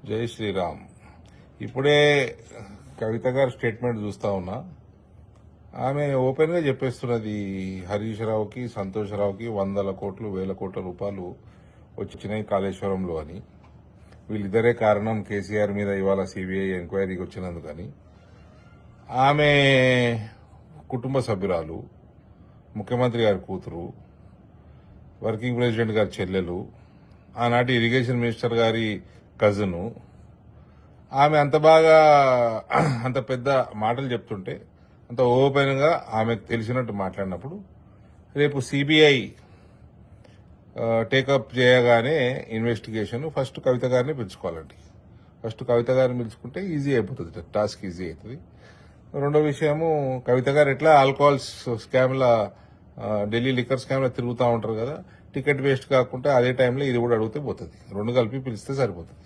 జై శ్రీరామ్. ఇప్పుడే కవిత గారి స్టేట్మెంట్ చూస్తా ఉన్నా. ఆమె ఓపెన్ గా చెప్పేస్తున్నది హరీష్ రావుకి, సంతోష్ రావుకి 100 కోట్లు 1000 కోట్ల రూపాయలు వచ్చినాయి కాళేశ్వరంలో అని. వీళ్ళిద్దరే కారణం కేసీఆర్ మీద ఇవాళ సిబిఐ ఎంక్వైరీకి వచ్చినందుకని. ఆమె కుటుంబ సభ్యురాలు, ముఖ్యమంత్రి గారి కూతురు, వర్కింగ్ ప్రెసిడెంట్ గారి చెల్లెలు, ఆనాటి ఇరిగేషన్ మినిస్టర్ గారి కజను. ఆమె అంత బాగా అంత పెద్ద మాటలు చెప్తుంటే, అంత ఓపెన్ గా ఆమెకు తెలిసినట్టు మాట్లాడినప్పుడు రేపు సిబిఐ టేకప్ చేయగానే ఇన్వెస్టిగేషన్ ఫస్ట్ కవిత గారిని పిలుచుకోవాలండి. ఫస్ట్ కవిత గారిని పిలుచుకుంటే ఈజీ అయిపోతుంది, టాస్క్ ఈజీ అవుతుంది. రెండో విషయము, కవిత గారు ఎట్లా ఆల్కహాల్ స్కామ్ల, ఢిల్లీ లిక్కర్ స్కామ్లో తిరుగుతూ ఉంటారు కదా, టికెట్ వేస్ట్ కాకుండా అదే టైంలో ఇది కూడా అడిగితే పోతుంది. రెండు కలిపి పిలిస్తే సరిపోతుంది.